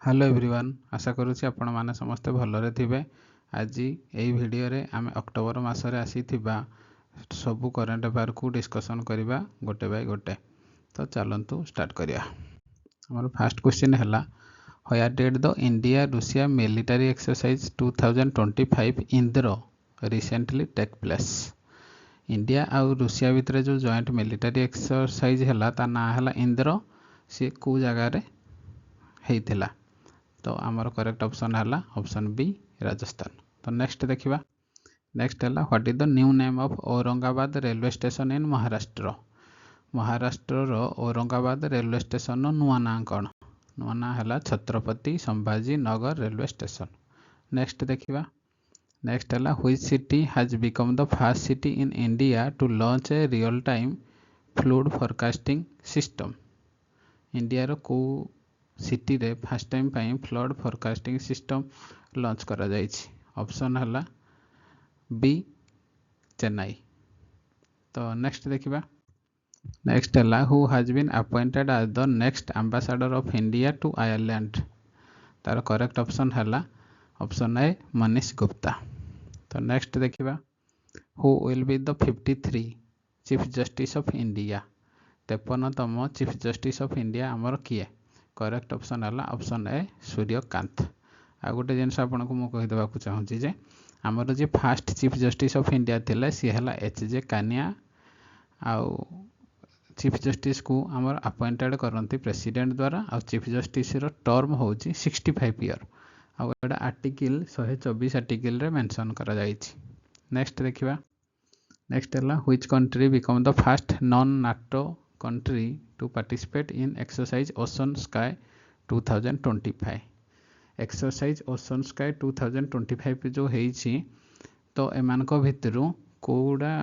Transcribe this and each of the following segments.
Hello everyone आशा करुच्ची आपण माने समस्ते भलरे थिबे। आज एई वीडियो रे आमे अक्टोबर मासरे आसीथिबा सबु करंट अफेयर को डिस्कशन करिबा गोटे बाय गोटे। तो चलंतु स्टार्ट करिया। हमर फर्स्ट क्वेश्चन हला where did the India Russia military exercise 2025 Indra recently take place. India आउ रूसिया भितर जो जॉइंट मिलिटरी एक्सरसाइज हला ता ना हला इंद्र। से को जगह रे हेइथिला। तो आमर करेक्ट ऑप्शन है ऑप्शन बी राजस्थान। तो नेक्स्ट देखिबा। नेक्स्ट है what is the new name of Aurangabad railway station in Maharashtra. Maharashtra रो औरंगाबाद रेलवे स्टेशन नुआ ना कौन। नुआ ना है Chhatrapati Sambhaji Nagar railway station. Next देखिबा। नेक्स्ट है which city has become the first city in India to launch a real time flood forecasting system. India रो को सिटी रे फर्स्ट टाइम पाई फ्लड फोरकास्टिंग सिस्टम लॉन्च करा जाइछि। ऑप्शन हला बी चेन्नई। तो next देखिबा। नेक्स्ट हला who has been appointed as the next ambassador of India to Ireland. तार करेक्ट ऑप्शन हला ऑप्शन ए मनीष गुप्ता। तो नेक्स्ट देखिबा। Who will be the 53 chief justice of India. 53तम चीफ जस्टिस ऑफ इंडिया आमर किए। Correct option है option A Suryakant. आ गोटे जिनस आपको मुझे कहीदेवा चाहूँगी जे आमर जी first chief justice of India थिले सी है एच.जे. कानिया। आउ चीफ जस्टिस को आमर अपॉइंटेड करती प्रेसिडेंट द्वारा। आ चीफ जस्टिस रो टर्म होची 65 ईयर। आ एटा आर्टिकल 124 आर्टिकल रे मेंशन करा जाइछि। नेक्स्ट देखिबा। नेक्स्ट है which country become the first non NATO country to participate in exercise ocean sky 2025। Exercise ocean sky 2025 जो हेइछि तो एमानको भितरु कोडा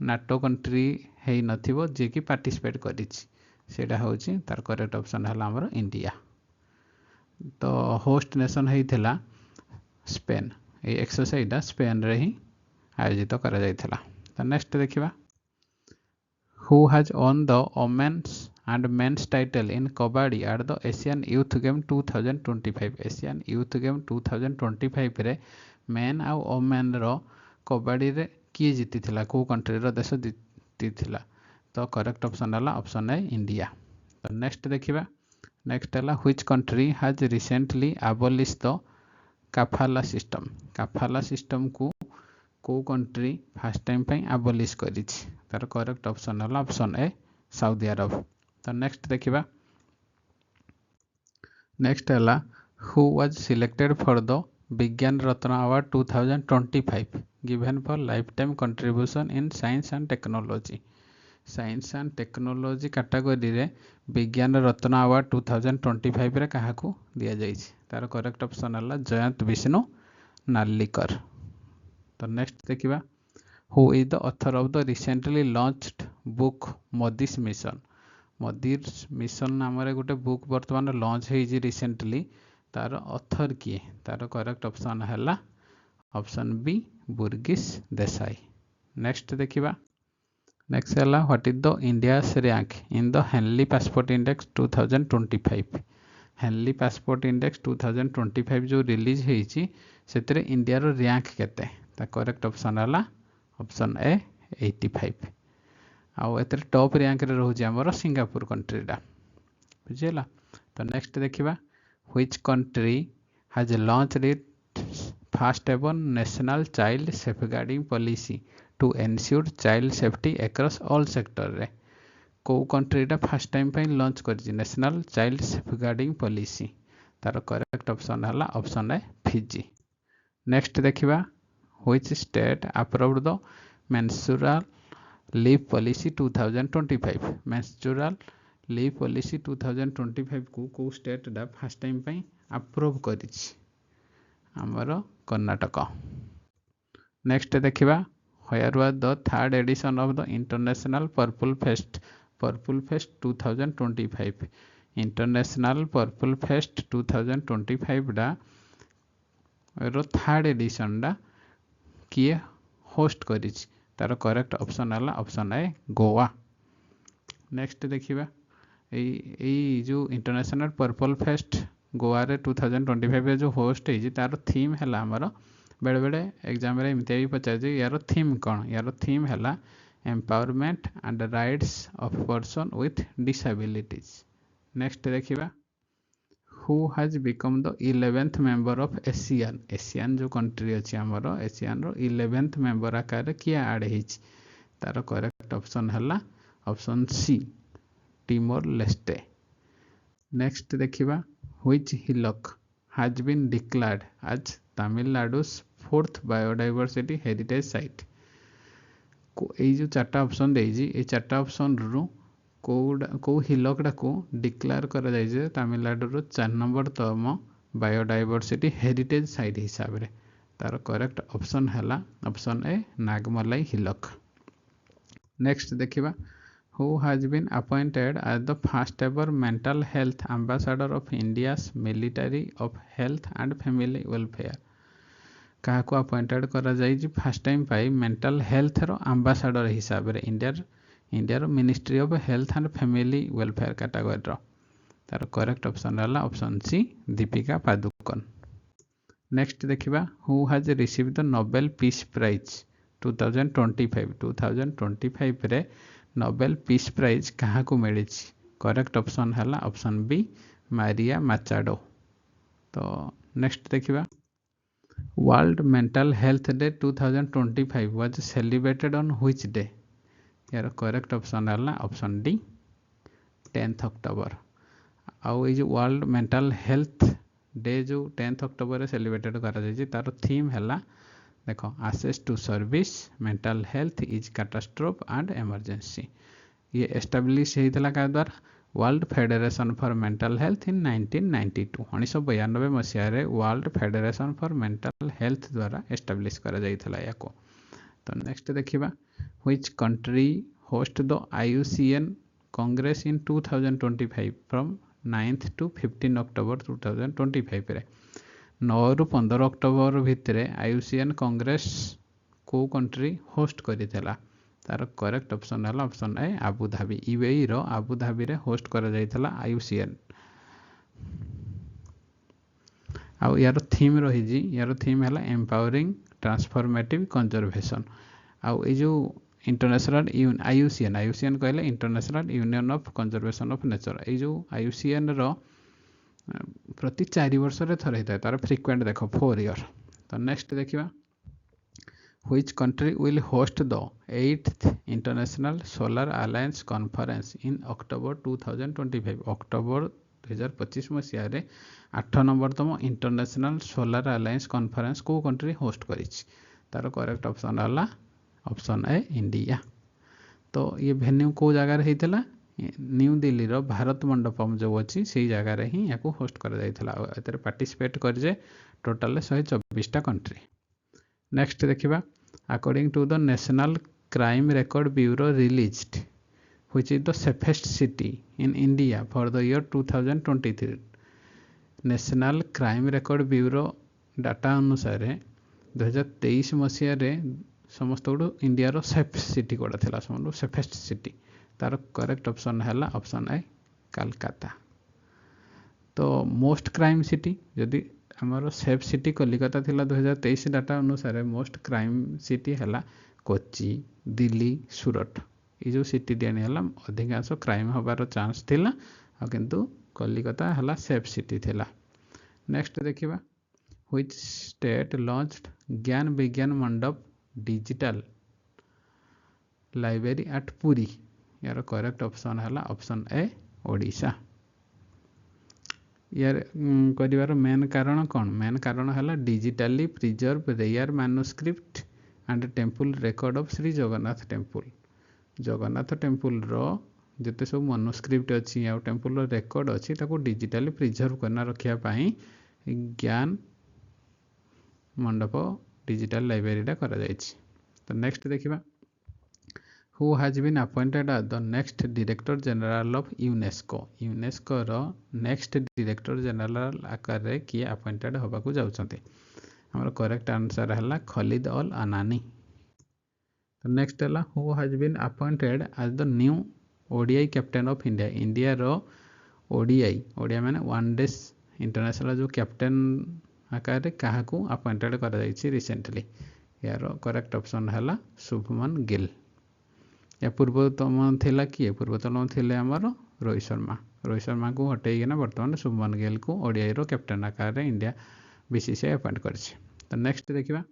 नाटो कंट्री हेइ नथिबो जे कि पार्टिसिपेट करिछि सेटा होछि तार करेक्ट ऑप्शन हला हमर इंडिया। तो होस्ट नेशन हेइथिला स्पेन। ए एक्सरसाइज स्पेन रे ही आयोजित करा जाइथिला। तो नेक्स्ट देखिबा। Who has won the women's and men's title in kabaddi at the Asian Youth Game 2025। Asian Youth Game 2025 रे मेन आ वोमेन रो कबड्डी रे किए जीती थिला को कंट्री रो देश जीती थिला। तो करेक्ट ऑप्शन है ऑप्शन ए इंडिया। तो नेक्स्ट देखिबा। नेक्स्ट है which country has recently abolished the kafala system. Kafala system को कंट्री फर्स्ट टाइम पे aboलिश करिछि। तार करेक्ट ऑप्शन है ऑप्शन ए सऊदी अरब। तो नेक्स्ट देखिबा। नेक्स्ट है who was selected for the Vigyan Ratna award 2025 given for lifetime contribution in science and technology. Science and technology category रे Vigyan Ratna award 2025 रे काहाकू दिया जाइछि। तार करेक्ट ऑप्शन है जयंत विष्णु नार्लिकर। तो नेक्स्ट देखिबा। Who is the author of the recently launched book Modi's mission. Modi's mission नाम रे गोटे बुक वर्तमान लॉन्च होइछि रिसेंटली। तार ऑथर किए। तार करेक्ट ऑप्शन है option B Burgis Desai. Next देखिबा। नेक्स्ट है what is the India's rank in the Henley passport index 2025। Henley passport index 2025 जो रिलीज होइछि सेतरे इंडिया रो रैंक केते। ता करेक्ट ऑप्शन है ऑप्शन ए 85। आउ एतरे टॉप रैंक रे रहउछि हमर सिंगापुर कंट्रीटा बुझिला। तो नेक्स्ट देखिबा। Which country has launched its first ever national child safeguarding policy to ensure child safety across all sector रे। को कंट्रीटा फर्स्ट टाइम पे लॉन्च करछि नेशनल चाइल्ड सेफगार्डिंग पॉलिसी। तार करेक्ट ऑप्शन है ऑप्शन ए फिजी। नेक्स्ट देखिबा। Which state approved the menstrual leave policy 2025। menstrual leave policy 2025 को state डा फर्स्ट टाइम पे अप्रूव करिछि हमर कर्नाटक। नेक्स्ट देखिबा। Where was the third edition of the international purple fest. Purple fest 2025 international purple fest 2025 डा रो third edition डा किए host करिछि। तार correct option है ऑप्शन ए गोवा। नेक्स्ट देखिबा। जो इंटरनेशनल पर्पल फेस्ट गोवा रे 2025 रे जो होस्ट है तार थीम है आमर बेले बेले एग्जाम रे एमती भी पचार यार थीम कौन यार थीम है empowerment and rights of person with disabilities. Next देखिबा who has become the 11th member of ASEAN ASEAN जो कंट्री अच्छी आमर एशियन रो 11th मेंबर आकार किए आड हो तार करेक्ट ऑप्शन है option C Timor Leste. Next देखिबा which hillock has been declared as Tamil Nadu's 4th biodiversity heritage site. जो चार्टा ऑप्शन देजी ए चार्टा ऑप्शन रु को हिलकटा को डिक्लेयर करा जाय तमिलनाडु 4 नंबर तम बायोडाइवर्सिटी हेरिटेज साइट हिसाब रे तार करेक्ट ऑप्शन है ऑप्शन ए नागमलाई हिलक। नेक्स्ट देखिबा who has been appointed as the first ever mental health ambassador of India's military of health and family welfare। क्या को अपॉइंटेड करा जाइए फर्स्ट टाइम पाई मेंटल हेल्थ रो आंबासाडर हिसाब रे India ministry of health and family welfare category रो तार करेक्ट ऑप्शन है option C Deepika Padukone. Next देखिबा who has receive the Nobel peace prize 2025 रे नोबेल पीस प्राइज क्या को मिली। करेक्ट ऑप्शन है ऑप्शन बी मारिया माचाडो। तो नेक्स्ट देखिबा world mental health day 2025 was celebrated on which day. यार करेक्ट ऑप्शन है ऑप्शन डी 10 अक्टोबर। आउ ये जो वर्ल्ड मेंटल हेल्थ डे जो 10 अक्टोबर रे सेलिब्रेटेड करा जाय तार थीम है देखो access to service mental health is catastrophe and emergency। ये एस्टाब्लिश होता क्या द्वारा world federation for mental health in 1992 1992 Masih world federation for mental health द्वारा एस्टाब्लिश करा जाइथला याको। तो नेक्स्ट देखिबा which country host the IUCN Congress in 2025 from 9th to 15 October 2025 रे 9 ରୁ 15 अक्टोबर भितर IUCN कांग्रेस को कंट्री होस्ट करितला तार करेक्ट ऑप्शन है ऑप्शन ए आबुधाबी यूएई रो आबुधाबी रे होस्ट करा जाइतला IUCN। आउ यार थीम रही यार थीम है एम्पावरिंग ट्रांसफॉर्मेटिव कंजर्वेशन। आउ ये जो इंटरनेशनल IUCN कहले international union of conservation of nature ये जो IUCN रो प्रति 4 वर्ष रे थरे होता है तार फ्रिक्वेंट देखो 4 ईयर। तो नेक्स्ट देखिबा which country will host the 8th international solar alliance conference in October 2025 October 2025 मसीह रे 8 नंबर तम इंटरनेशनल सोलर अलायंस कॉन्फ्रेंस को कंट्री होस्ट करिछि तार करेक्ट ऑप्शन है ऑप्शन ए इंडिया। तो ये वेन्यू को जगह रे हेतला न्यू दिल्ली रो भारत मंडपम जो अच्छी से जगार ही या होस्ट कर पार्टिसिपेट कर टोटाल 124टा कंट्री। नेक्स्ट देखिबा according to the National Crime Record Bureau released which is the safest city in India for the year 2023। National Crime Record Bureau data अनुसार 2023 मसीह समस्त इंडिया रो सेफ सिटी कोड़ा थिला समस्त सेफेस्ट सिटी तार करेक्ट ऑप्शन है ऑप्शन ए कलकत्ता। तो मोस्ट क्राइम सिटी जदि आमर सेफ सिटी कलिकता थिला 2023 डाटा अनुसार मोस्ट क्राइम सिटी है कोची दिल्ली सूरत ये जो सिटी दिया है अधिकांश क्राइम हबार चांस थिला किंतु कलिकता है सेफ सिटी थिला। नेक्स्ट देखिबा which state launched Gyan Vigyan Mandap digital library at Puri. यार करेक्ट ऑप्शन है ऑप्शन ए ओडिशा। यार करिवार मेन कारण कौन मेन कारण है digitally preserve rare manuscript and temple record of Shri Jagannath temple रो जिते सब मनुस्क्रिप्ट अच्छी आ टेम्पल रेकॉर्ड अच्छी ताको डिजिटली प्रिजर्व करना रखिया पाई ज्ञान मंडप डिजिटल लाइब्रेरीटा करा जायछि। तो नेक्स्ट देखिबा who has been appointed as the next director general of UNESCO रो नेक्स्ट डायरेक्टर जनरल आकार रे किए अपॉइंटेड होबा को जाउछन्ते हमर करेक्ट आंसर है खलीद अल अनानी। तो नेक्स्ट है who has been appointed as the new ODI captain of India रो ओडीआई माने वन डे इंटरनेशनल जो कैप्टेन आकार क्या अपॉइंटेड कर रिसेंटली यार करेक्ट ऑप्शन है शुभमन गिल। या पूर्वतम थिला किए पूर्वतम थिले आमर रोहित शर्मा को हटेकिना बर्तमान शुभमन गिल को ओडीआई रो कैप्टेन आकार इंडिया बीसीसीआई अपॉइंट कर। तो नेक्स्ट देखिए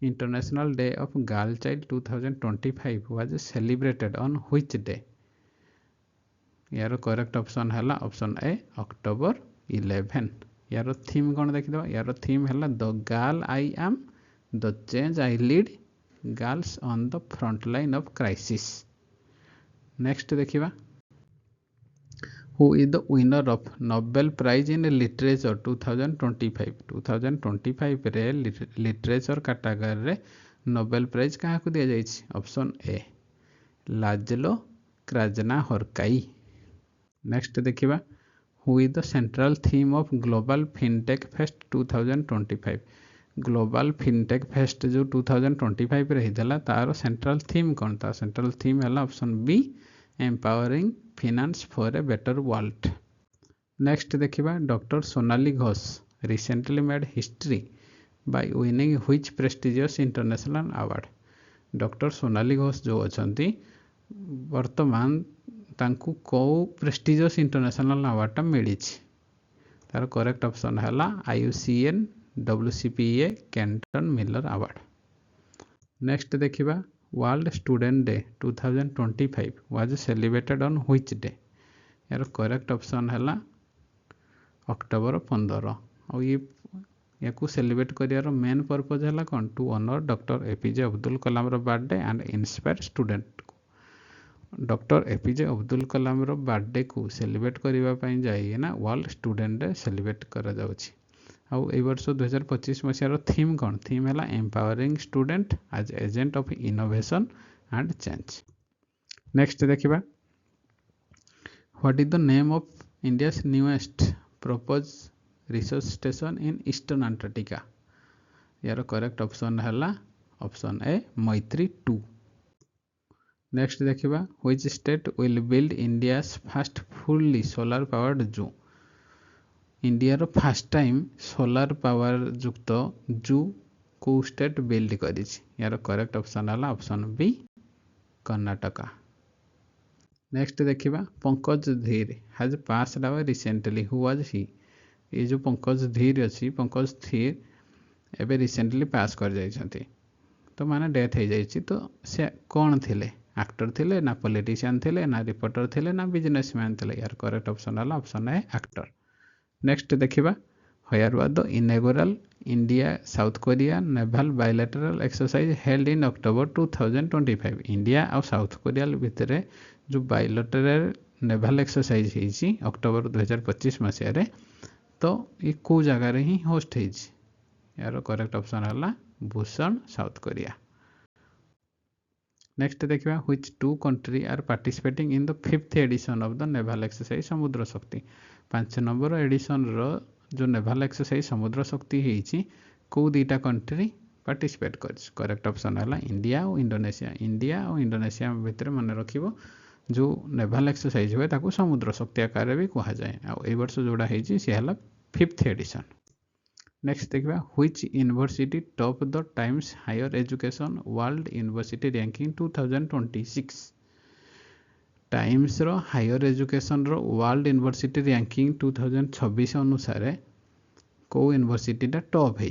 international day of girl child 2025 was celebrated on which day. यार करेक्ट ऑप्शन है ऑप्शन ए अक्टोबर 11। यार थीम कौन देखिए यार थीम है the girl I am the change I lead girls on the front line of crisis. Next देखिए who is the winner of Nobel prize in literature 2025 रे literature category रे Nobel prize क्या दि जाए। Option A Laszlo Krasznahorkai. Next देखिए who is the central theme of global fintech fest 2025। Global fintech fest जो 2025 रे हिला तार सेंट्रल थीम कौन था। सेंट्रल थीम है option B empowering finance for a better world. Next देखिए doctor Sonali Ghosh recently made history by winning which prestigious international award. Doctor Sonali Ghosh जो अच्छा वर्तमान तांकु कौ प्रेस्टिजियस इंटरनेशनल अवार्ड मिली। तार करेक्ट ऑप्शन है IUCN WCPA Kenton Miller award. Next देखिए world student day 2025 was celebrated on which day. यार करेक्ट ऑप्शन है अक्टोबर 15। और या सेलिब्रेट कर मेन पर्पज है कौन to honour doctor APJ Abdul Kalam birthday and inspire student को। Doctor APJ Abdul Kalam birthday को सेलिब्रेट करने जाइना वर्ल्ड स्टूडेंट डे सेलिब्रेट कर वर्ष 2025 मसीहार थीम कौन थीम है empowering student as agent of innovation and change. Next देखिए what is the name of India's newest propose research station in eastern Antarctica. यार करेक्ट ऑप्शन है ऑप्शन ए मैत्री 2। नेक्स्ट देखिए which state will build India's first fully solar powered zoo. India रो first time solar power युक्त zoo को state build करी। यार correct option है option B Karnataka. Next देखिए Pankaj Dheer has passed away recently who was he. ये जो पंकज धीर अच्छी पंकज धीर एवं रिसेंटली पास कर जाइछंती तो माने डेथ हो जाइए। तो से कौन थे एक्टर थे ना पॉलिटिशियन थे ना रिपोर्टर थे ना बिजनेसमैन थे। यार करेक्ट ऑप्शन है ऑप्शन है एक्टर। नेक्स्ट देखिए where was the inaugural India South Korea naval bilateral exercise held in October 2025। India और साउथ कोरिया भितर जो बायलैटरल नेवल एक्सरसाइज होती अक्टोबर 2025 मसीह तो ये कौ जगार ही होस्ट हो। यार करेक्ट ऑप्शन है भूषण साउथ कोरिया। नेक्स्ट देखिए which two country are participating in the 5th edition of the naval exercise Samudra Shakti. 5 number edition रो जो नेवल एक्सरसाइज समुद्र शक्ति होती कौ दीटा कंट्री पार्टिसिपेट कर। करेक्ट ऑप्शन है इंडिया और इंडोनेशिया। इंडिया और इंडोनेशिया भितर मन रखिबो जो नेवल एक्सरसाइज हुए ताको समुद्र शक्ति आकार भी कह जाए। आ वर्ष जोड़ा होती सी है 5th एडिशन। नेक्स्ट देखिए which university top the Times Higher Education World University Ranking 2026। Times रो हायर एजुकेशन रो वर्ल्ड यूनिवर्सिटी रैंकिंग 2026 अनुसार को यूनिवर्सिटीटा टॉप है।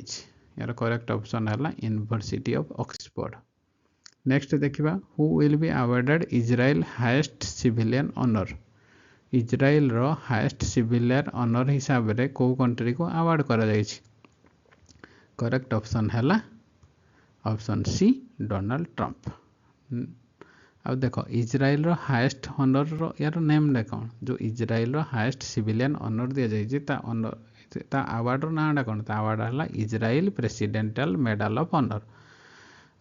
यार करेक्ट ऑप्शन है यूनिवर्सिटी ऑफ ऑक्सफोर्ड। नेक्स्ट देखिए who will be awarded Israel highest civilian honour. Israel रो हाईएस्ट सिविलियन ऑनर हिसाब से को कंट्री को अवार्ड करा जाए। करेक्ट ऑप्शन है ऑप्शन सी डोनाल्ड ट्रंप। अब देखो इजराइल रो हाईएस्ट ऑनर रो यार नेम देख जो इजराइल रो हाईएस्ट सिविलियन ऑनर दि जाए अवार्ड नाटा कौन अवार्ड है Israel presidential medal of honour.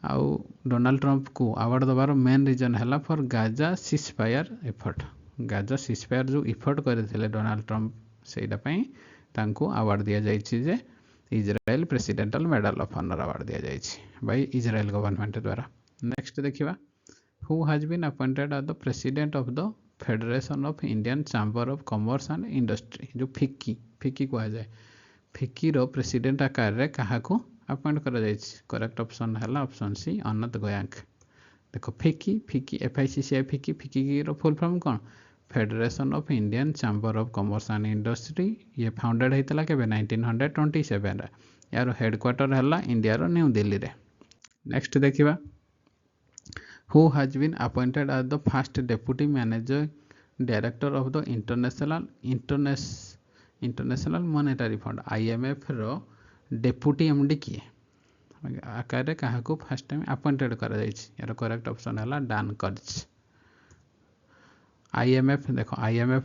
आउ डोनाल्ड ट्रंप को अवार्ड दबार मेन रीजन है for Gaza ceasefire effort. Gaza ceasefire जो इफर्ट करते डोनाल्ड ट्रंप से अवार्ड दि जाए Israel presidential medal of honour award दि जाए बाय इजराइल गवर्नमेंट द्वारा। नेक्स्ट देखिए who has been appointed as the president of the federation of Indian chamber of commerce and industry जो FICCI FICCI कहुए FICCI रो president आकार रे काहाको अपॉइंट करा जायछि करेक्ट ऑप्शन हला ऑप्शन सी अनंत गोयांक। देखो FICCI FICCI FICCI FICCI FICCI रो फुल फॉर्म कौन federation of Indian chamber of commerce and industry ये फाउंडेड होता के 1927 रे यार हेडक्वार्टर है इंडिया रो न्यू दिल्ली रे। नेक्स्ट देखिबा who has been appointed as the first deputy manager director of the International Monetary Fund IMF रो डेप्यूटी MD किए आकार क्या फर्स्ट टाइम अपॉइंटेड करा यार करेक्ट ऑप्शन है डान कर्ज। IMF देखो IMF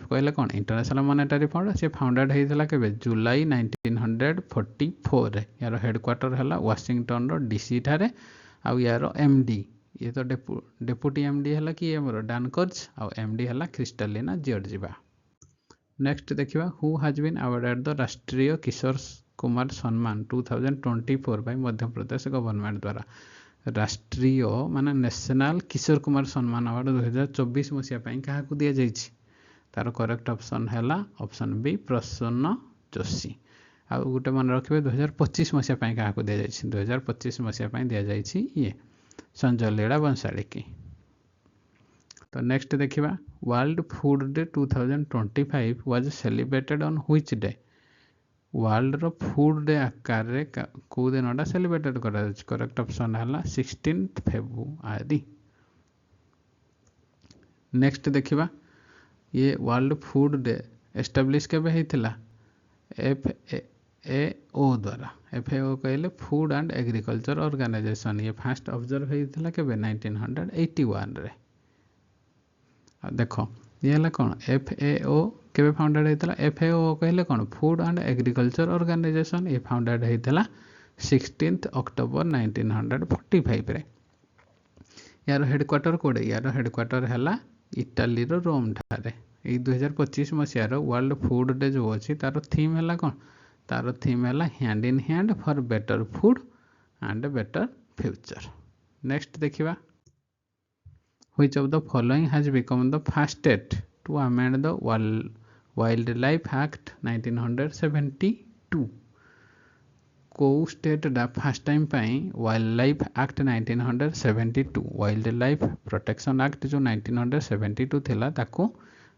कहले कौन इंटरनेशनल मॉनेटरी फंड से फाउंडेड होता के जुलाई 1944 रे यार हेडक्वार्टर है वाशिंगटन रो DC ठारे आउ यार MD ये तो डेप्यूटी MD है कि डान कर्ज आउ MD है क्रिस्टालिना जियोर्जिवा। नेक्स्ट देखिबा who has been awarded the Rashtriya Kishore Kumar सम्मान 2024 बाय मध्य प्रदेश गवर्नमेंट द्वारा राष्ट्रीय माने नेशनल किशोर कुमार सम्मान अवार्ड 2024 मसीहा क्या दि जाइए तार करेक्ट ऑप्शन है ऑप्शन बी प्रसन्न जोशी। आउ गोटे मन रखिए 2025 मसीहा क्या दि जाइए 2025 मसीहा दि जाइए ये संजय लीला बंसाली की। तो नेक्स्ट देखिबा World Food Day 2025 was celebrated on which day World रो फूड डे आकार रे को दिनटा सेलिब्रेटेड करा करेक्ट ऑप्शन है 16 फेब्रुआरी। नेक्स्ट देखिबा ये वर्ल्ड फूड डे एस्टाब्लिश केबे हेतिला FAO द्वारा FAO कहले फूड एंड एग्रीकल्चर ऑर्गेनाइजेशन ये फर्स्ट ऑब्जर्व होता केबे 1981 रे। देखो ये है कौन FAO केबे फाउंडेड होता FAO कहले कौन फूड एंड एग्रीकल्चर ऑर्गेनाइजेशन ये फाउंडेड होता 16 अक्टोबर 1945 रे। यार हेडक्वार्टर कोडे यार हेडक्वार्टर है इटाली रो रोम ठारे। 2025 मसीहार वर्ल्ड फूड डे जो अच्छी तार थीम है कौन तार थीम है hand in hand for better food and better future. Next देखिबा which of the following has become the first state to amend the Wildlife Act 1972 को स्टेट डा first time wild life act 1972 wild life protection act जो 1972 थिला ताको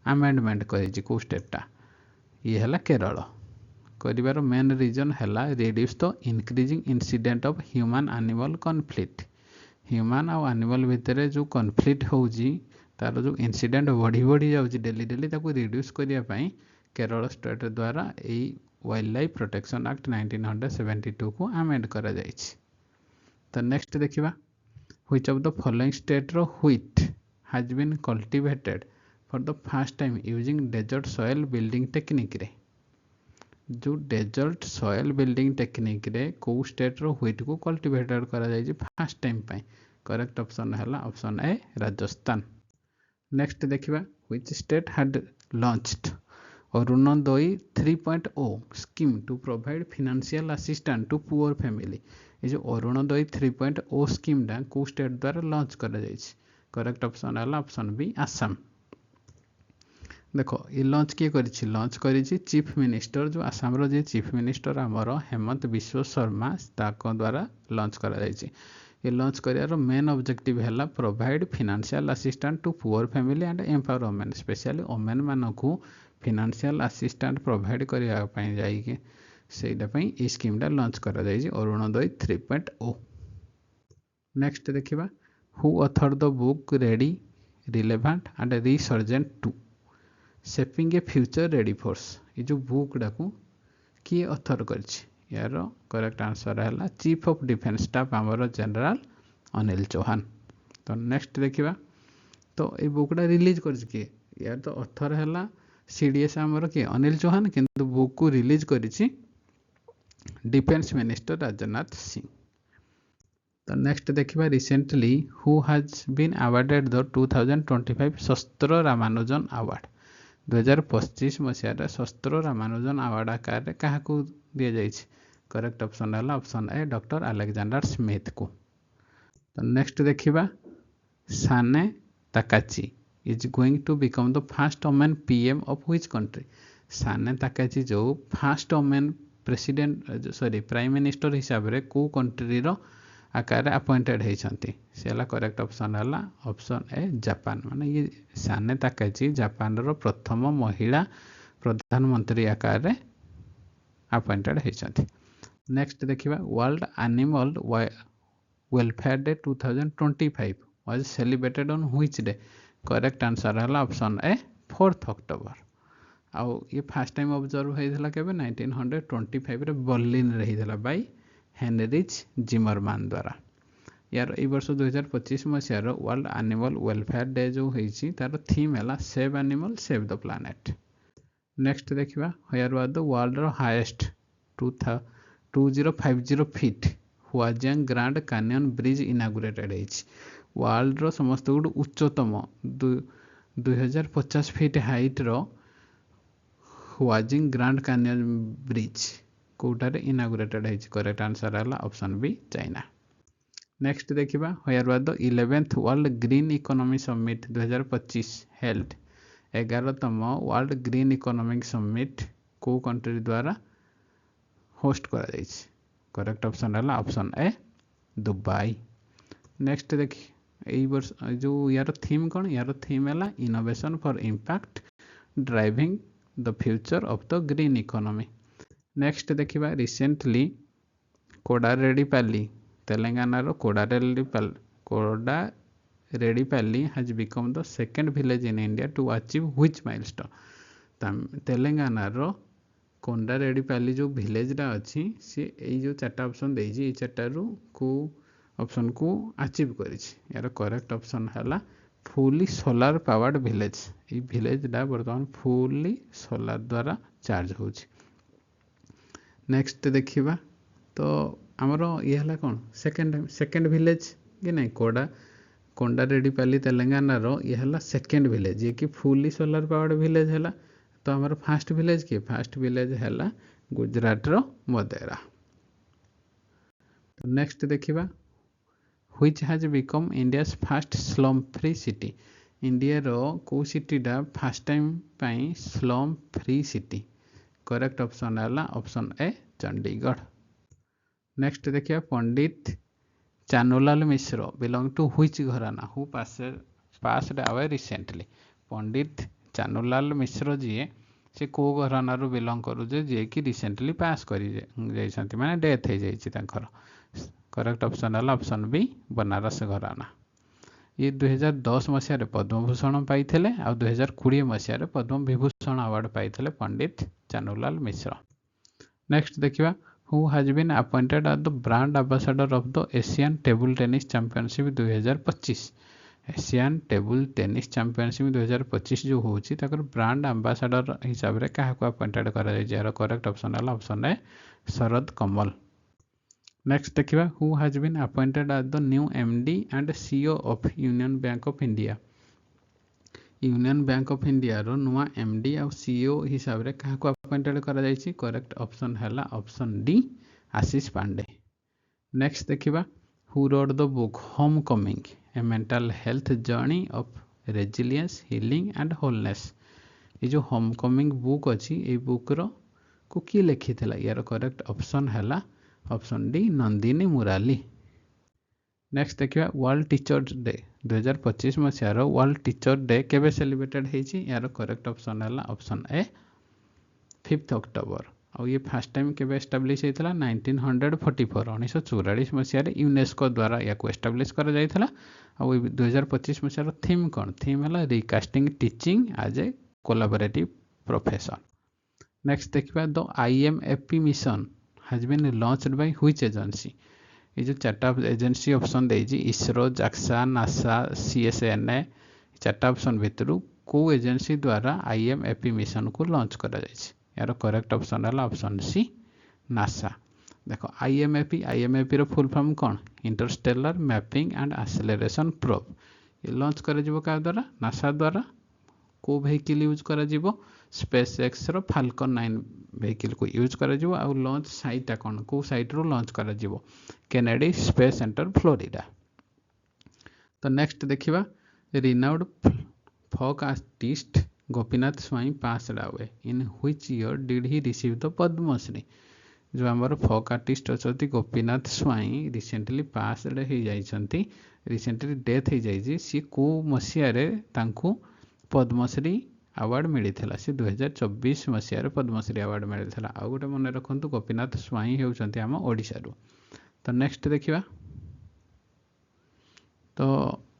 amendment करिछि को स्टेटा ये है केरल करिवार मेन रीजन है reduce the increasing incident of human animal conflict human आउ एनिमल भितर जो कॉन्फ्लिक्ट होउजी तार जो इंसिडेंट बढ़ी बढ़ी जाउजी डेली डेली ताको रिड्यूस करिया पई केरल स्टेट द्वारा एई वाइल्ड लाइफ प्रोटेक्शन एक्ट 1972 को अमेंड करा जाइछि। तो नेक्स्ट देखिबा which of the following state रो wheat has been cultivated for the first time using desert soil building technique रे जो डेजर्ट सॉइल बिल्डिंग टेक्निक रे को स्टेट रो व्हीट को कल्टिवेटेड करा जाइछि फर्स्ट टाइम करेक्ट ऑप्शन है ऑप्शन ए राजस्थान। नेक्स्ट देखिबा which state had launched Arunodaya 3.0 scheme to provide financial assistance to poor family ये जो अरुणोदय 3.0 स्कीम डा को स्टेट द्वारा लॉन्च करा जाइछि करेक्ट ऑप्शन है ऑप्शन बी आसाम। देखो ये लॉन्च किए करिछि लॉन्च करिछि चीफ मिनिस्टर जो आसाम रो जे चीफ मिनिस्टर हमर हेमंत बिश्व शर्मा ताको द्वारा लॉन्च करा जाइछि। ये लॉन्च करियार मेन ऑब्जेक्टिव है provide financial assistance to poor family and empowerment specially women मानकू फाइनेंशियल असिस्टेंस प्रोवाइड करिया पई जाइके सेटा पई ई स्कीम डा लॉन्च करा जाइछि अरुणोदय 3.0। नेक्स्ट देखिबा who author the book ready relevant and resurgent to shaping a future ready force ये जो बुक डाकू किए ऑथर करछि यार करेक्ट आंसर है चीफ ऑफ डिफेंस स्टाफ आमर जनरल अनिल चौहान। तो नेक्स्ट देखिबा तो ये बुकटा रिलीज करछि किए यार तो ऑथर है CDS आमर किए अनिल चौहान किंतु बुक को रिलीज करिछि डिफेंस मिनिस्टर राजनाथ सिंह। तो नेक्स्ट देखिबा recently who has been awarded the 2025 Shastra Ramanujan award 2025 मसीह शस्त्र रामानुजन अवार्ड आकार क्या दि जाइए करेक्ट ऑप्शन है option A doctor Alexander Smith को। तो नेक्स्ट देखिबा Sanae Takaichi is going to become the first women PM of which country. Sanae Takaichi जो first women president sorry prime minister हिसाब रे को कंट्री रो आकार अपॉइंटेड होती से करेक्ट ऑप्शन है ऑप्शन ए जापान। माने ये साने ताकाची जापान रो प्रथम महिला प्रधानमंत्री आकार रे अपॉइंटेड होती। नेक्स्ट देखिबा world animal welfare day 2025 was celebrated on which day. Correct answer है ऑप्शन ए 4 अक्टोबर। आउ ये फर्स्ट टाइम ऑब्जर्व होइथिला केबे 1925 रे बर्लिन रे होइथिला बाय हेनरिच जिमरमैन द्वारा। यार ए वर्ष 2025 मसिया रो वर्ल्ड एनिमल वेलफेयर डे जो होइछि तार थीम है save animal save the planet. Next देखिबा हियर वाज द वर्ल्ड रो highest 2050 feet Huajiang grand canyon bridge inaugurated होइछि। वर्ल्ड रो समस्त गुड उच्चतम 2050 फीट हाइट रो हुआजिंग ग्रांड कैनियन ब्रिज कोटारे इनागुरेटेड होइछि। करेक्ट आंसर है ऑप्शन बी चाइना। नेक्स्ट देखिबा here was the 11th world green economy summit 2025 held. 11तम world green economic summit को कंट्री द्वारा होस्ट करा जाइछि। करेक्ट ऑप्शन है ऑप्शन ए दुबई। नेक्स्ट देखि एई वर्ष जो यार थीम कौन यार थीम है innovation for impact driving the future of the green economy. Next देखिबा रिसेंटली कोडारेडीपल्ली तेलंगाना रो Kodareddipalli has become the second village in India to achieve which milestone. Telangana रो कोडारेडीपल्ली जो विलेजटा अच्छी सी ये जो चार्टा ऑप्शन देइछि ए चार्टा रु को ऑप्शन को अचीव करिछि। यार करेक्ट ऑप्शन है फुली सोलार पावर्ड विलेज। ये विलेजटा बर्तमान फुली सोलार द्वारा चार्ज होछि। नेक्स्ट देखिबा तो आमर ये है कौन सेकेंड विलेज कि नहीं कोडारेडीपल्ली तेलंगाना रो ये है सेकेंड विलेज ये कि फुली सोलार पावर्ड विलेज है। तो हमारा फर्स्ट विलेज किए फर्स्ट विलेज है गुजरात रो मदेरा। नेक्स्ट देखिबा which has become India's first slum free city. India रो को सिटीटा फर्स्ट टाइम पाई slum free city. Correct option है ऑप्शन ए चंडीगढ़। नेक्स्ट देखिए Pandit Chhannulal Mishra belong to which gharana who passed away recently. Pandit Chhannulal Mishra ji से को घराना रू बिलोंग करुचे जी कि रिसेंटली पास कर माने डेथ हो जाइए। करेक्ट ऑप्शन है ऑप्शन बी बनारस घराना। ये 2010 मसीह पद्मभूषण पाई आ 2020 मसीह पद्म विभूषण अवार्ड पाई पंडित चानूलाल मिश्र। नेक्स्ट देखिबा who has been appointed as the brand ambassador of the Asian table tennis championship 2025। Asian table tennis championship 2025 जो होची ताकर ब्रांड एम्बेसडर हिसाब रे काहा को अपॉइंटेड करा जाय यार करेक्ट ऑप्शन है option A Sharath Kamal. Next देखिबा who has been appointed as the new MD and CEO of Union Bank of India. Union Bank of India रो नुआ एमडी और सीईओ हिसाब रे काहा को अपॉइंटेड करा जायछि। करेक्ट ऑप्शन है ऑप्शन डी आशीष पांडे। नेक्स्ट देखिबा who wrote the book home coming A mental health journey of resilience healing and wholeness. ये जो होम कमिंग बुक अच्छी ये बुक रो को किए लिखी थिला यार करेक्ट ऑप्शन है option D Nandini Murali. Next देखिए वर्ल्ड टीचर्स डे 2025 मसीह वर्ल्ड टीचर डे केबे सेलिब्रेटेड होइछि यार करेक्ट ऑप्शन है ऑप्शन ए 5 अक्टोबर। और ये फर्स्ट टाइम केबे एस्टाब्लिश होइथिला 1944 मसीह यूनेस्को द्वारा या को एस्टाब्लिश करा जाइथिला। और 2025 मसीह थीम कौन थीम है recasting teaching as a collaborative profession. Next देखिबा the IMFP mission has been launched by which agency. ये जो चार्टा एजेंसी ऑप्शन देइछि इसरो जाक्सा नासा CSNA चार्टा ऑप्शन भितरु को एजेंसी द्वारा IMFP मिशन को लॉन्च करा जाइछि यार करेक्ट ऑप्शन है ऑप्शन सी नासा। देखो IMFP रो फुल फॉर्म कौन Interstellar mapping and acceleration probe. ये लॉन्च करा जिवो का द्वारा नासा द्वारा को व्हीकल यूज करा जिवो स्पेस एक्स रो फाल्कन 9 व्हीकल को यूज करा जिवो। और लॉन्च साइट कौन को साइट रो लॉन्च करा जिवो केनेडी स्पेस सेंटर फ्लोरिडा। तो नेक्स्ट देखिबा renowned folk artist Gopinath Swain passed away? In which year did he receive the Padma Shri? जो आमर folk artist अच्छी गोपीनाथ स्वाई रिसेंटली passed हो जाइछंती, रिसेंटली डेथ हो जाइछि, सी को मसीहारे तांकु पद्मश्री अवार्ड मिलिथिला, सी 2024 मसीहारे पद्मश्री अवार्ड मिलिथिला। आ गोटे मन रखंतु गोपीनाथ स्वाई हेउछंती आम ओडिशारू। तो नेक्स्ट देखिबा, तो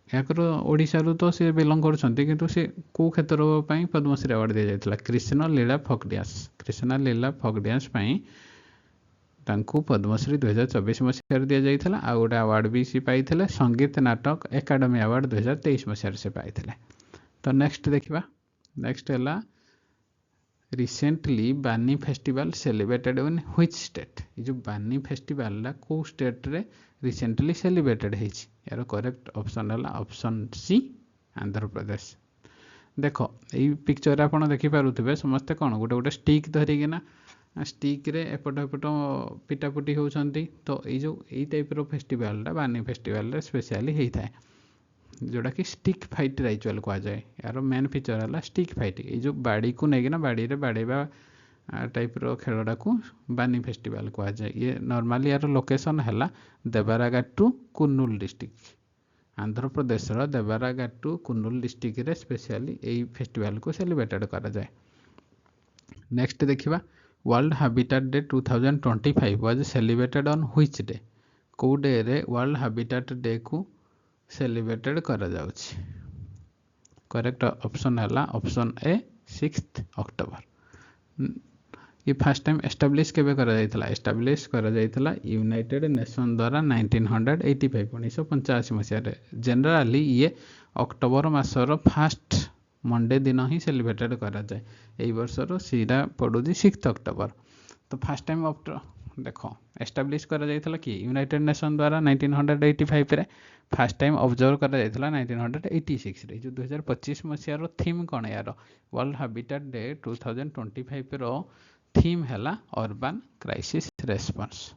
याकर ओडिशारू तो से बिलोंग करछंती, किंतु से को क्षेत्र पई पद्मश्री अवार्ड दिया जायतिला? कृष्ण लीला फोक डांस, कृष्ण लीला फोक डांस पई तांकु पद्मश्री 2024 मसीहारे दिया जायतिला। आ गोटे अवार्ड भी सी पाइथिले, संगीत नाटक एकेडमी अवार्ड 2023 मसीहारे से पाइथिले। तो नेक्स्ट देखिबा, नेक्स्ट हला रिसेंटली बानी festival celebrated in which state? ये जो बानी फेस्टिवल ला को स्टेट रे रिसेंटली सेलिब्रेटेड हेछि? यार करेक्ट ऑप्शन हला ऑप्शन सी, आंध्र प्रदेश। देखो एई पिक्चर आपण देखि पारुथिबे समस्त कोन गोटे गोटे स्टिक धरिकिना, स्टिक रे एपट एपट पिटापुटी होउछंती। तो एई जो एई टाइप रो फेस्टिवल ला बानी फेस्टिवल रे स्पेशली हेई थाए, जोड़ा कि स्टिक फाइट रिचुअल कहा जाए। यार मेन फीचर है स्टिक फाइट, ये जो बाड़ी को लेकिन बाड़ी रे बाड़ेबा टाइप रो खेलटा को बानी फेस्टिवल कहा जाए। ये नॉर्मली यार लोकेशन है देवरागाटू कुर्नूल डिस्ट्रिक्ट, आंध्र प्रदेश रो देवरागाटू कुर्नूल डिस्ट्रिक्ट रे स्पेशली यही फेस्टिवल को सेलिब्रेटेड करा जाए। नेक्स्ट देखिबा, world habitat day 2025 was celebrated on which day? को डे रे वर्ल्ड हैबिटेट डे को सेलिब्रेटेड करा जाउछि? करेक्ट ऑप्शन है ऑप्शन ए 6 अक्टोबर। ये फर्स्ट टाइम एस्टाब्लिश केबे करा जायतिला? एस्टाब्लिश करा जायतिला यूनाइटेड नेशन द्वारा 1985 1985 मसीहा रे। जनरली ये अक्टोबर मासर फर्स्ट मंडे दिन ही सेलिब्रेटेड करा जाए। एई वर्षर सीधा पड़ुजी 6 अक्टोबर। तो फर्स्ट टाइम देखो एस्टाब्लिश करा जायतिला कि यूनाइटेड नेशन द्वारा 1985 रे, फर्स्ट टाइम ऑब्जर्व करा जायतिला 1986 रे। जो 2025 मसीहा रो थीम कोन यार? वर्ल्ड हैबिटेट डे 2025 रो थीम हैला अर्बन क्राइसिस रेस्पॉन्स।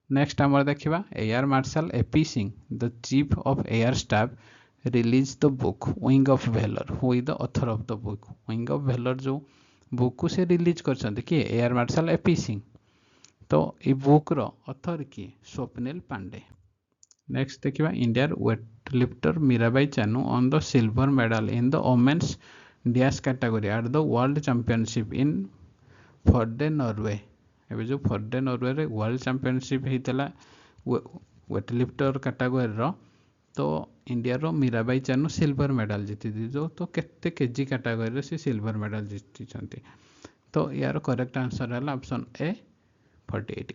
नेक्स्ट आमर देखिबा, air marshal AP Singh the chief of air staff release the book wing of velar. Who is the author of the book? Wing of velar जो book को से release करछंती कि air marshal AP Singh. तो ये book रो author किए? Swapnil Pandey. Next देखिबा, India weight lifter Mirabai Chanu won the silver medal in the women's dash category at the world championship in Forde Norway. एबे जो फॉर्डे नॉर्वे रे वर्ल्ड चैंपियनशिप हेतला वेट लिफ्टर कैटेगरी रो, तो इंडिया रो मीराबाई चानू सिल्वर मेडल जीति जो। तो केते केजी कैटेगरी रे से सिल्वर मेडल जीति छंती। तो यार करेक्ट आंसर है ऑप्शन ए 48।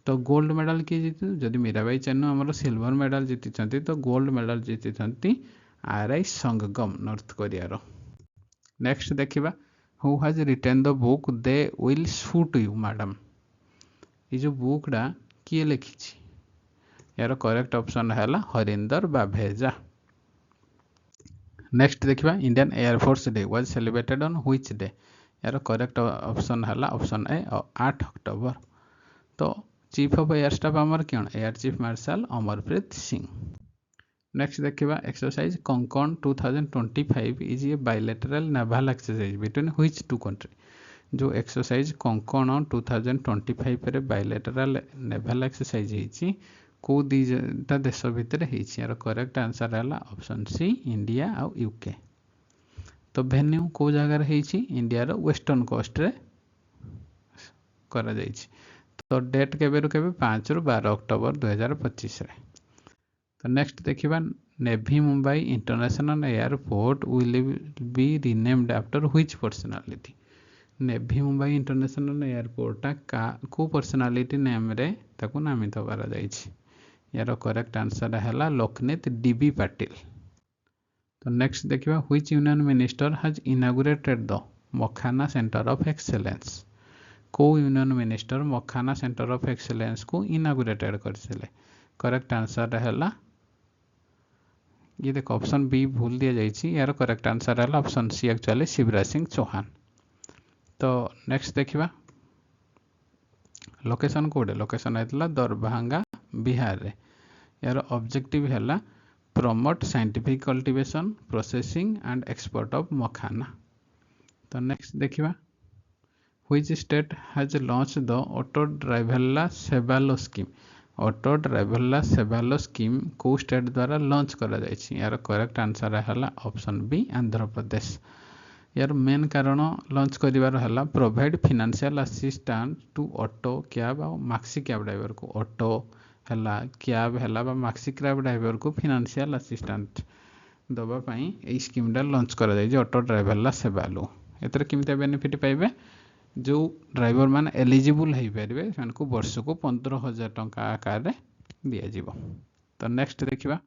तो गोल्ड मेडल किए जीति? जदि मीराबाई चानू आमर सिल्वर मेडल जीति तो गोल्ड मेडल जीति आरआई संगम नॉर्थ कोरिया रो। नेक्स्ट देखिबा, who has written the book they will shoot you madam? ये जो बुकटा किए लिखी? यार करेक्ट ऑप्शन है हरिंदर बाभेजा। नेक्स्ट देखिबा, Indian air force day was celebrated on which day? यार करेक्ट ऑप्शन है ऑप्शन ए 8 अक्टोबर। तो चीफ ऑफ एयर स्टाफ आमर कौन? Air chief marshal Amarpreet Singh. Next देखिबा, exercise Konkan 2025 is a bilateral naval exercise between which two country? जो exercise Konkan 2025 रे bilateral naval exercise हेछि को दीटा देश भितर हेछि? यार करेक्ट आंसर है ऑप्शन सी इंडिया और यूके। तो वेन्यू को जगह हेछि? इंडिया रो वेस्टर्न कोस्ट रे करा जाइछि। तो डेट केबे रु केबे? 5 रु 12 अक्टोबर 2025 रे। तो नेक्स्ट देखिबा, Navi Mumbai international airport will be renamed after which personality? Navi Mumbai international एयरपोर्टा को पर्सनालिटी नेम रे ताकू नामित करा जाइछि? यार करेक्ट आंसर है लोकनीत डीबी पाटिल। तो नेक्स्ट देखिबा, which union minister has inaugurated the makhana centre of excellence? को union minister makhana centre of excellence को इनागुरेटेड करथिले? करेक्ट आंसर है ये देखो ऑप्शन बी भूल दिया जाइछि। यार करेक्ट आंसर है option C actually Shivraj Singh Chouhan. तो नेक्स्ट देखिबा, लोकेशन कोडे? लोकेशन है दरभंगा बिहार रे। यार ऑब्जेक्टिव है promote scientific cultivation, processing and export of मखाना। तो नेक्स्ट देखिबा which state has launched the auto driverless Sevalo scheme. Auto driverless Sevalo scheme को स्टेट द्वारा लॉन्च करा जायछि। यार करेक्ट आंसर हला ऑप्शन बी आंध्र प्रदेश। यार मेन कारण लॉन्च करिवार हला provide financial assistance to auto cab और मैक्सी कैब ड्राइवर को। ऑटो हला कैब हला बा मैक्सी कैब ड्राइवर को फाइनेंशियल असिस्टेंट दबा पई ए स्कीम डा लॉन्च करा जाय जे ऑटो ड्राइवरलेस सेवालो। एतर किमते बेनिफिट पाइबे जो ड्राइवर मान एलिजिबल हो पारे से वर्ष को 15,000 टंका आकार दि जाव। तो नेक्स्ट देखिबा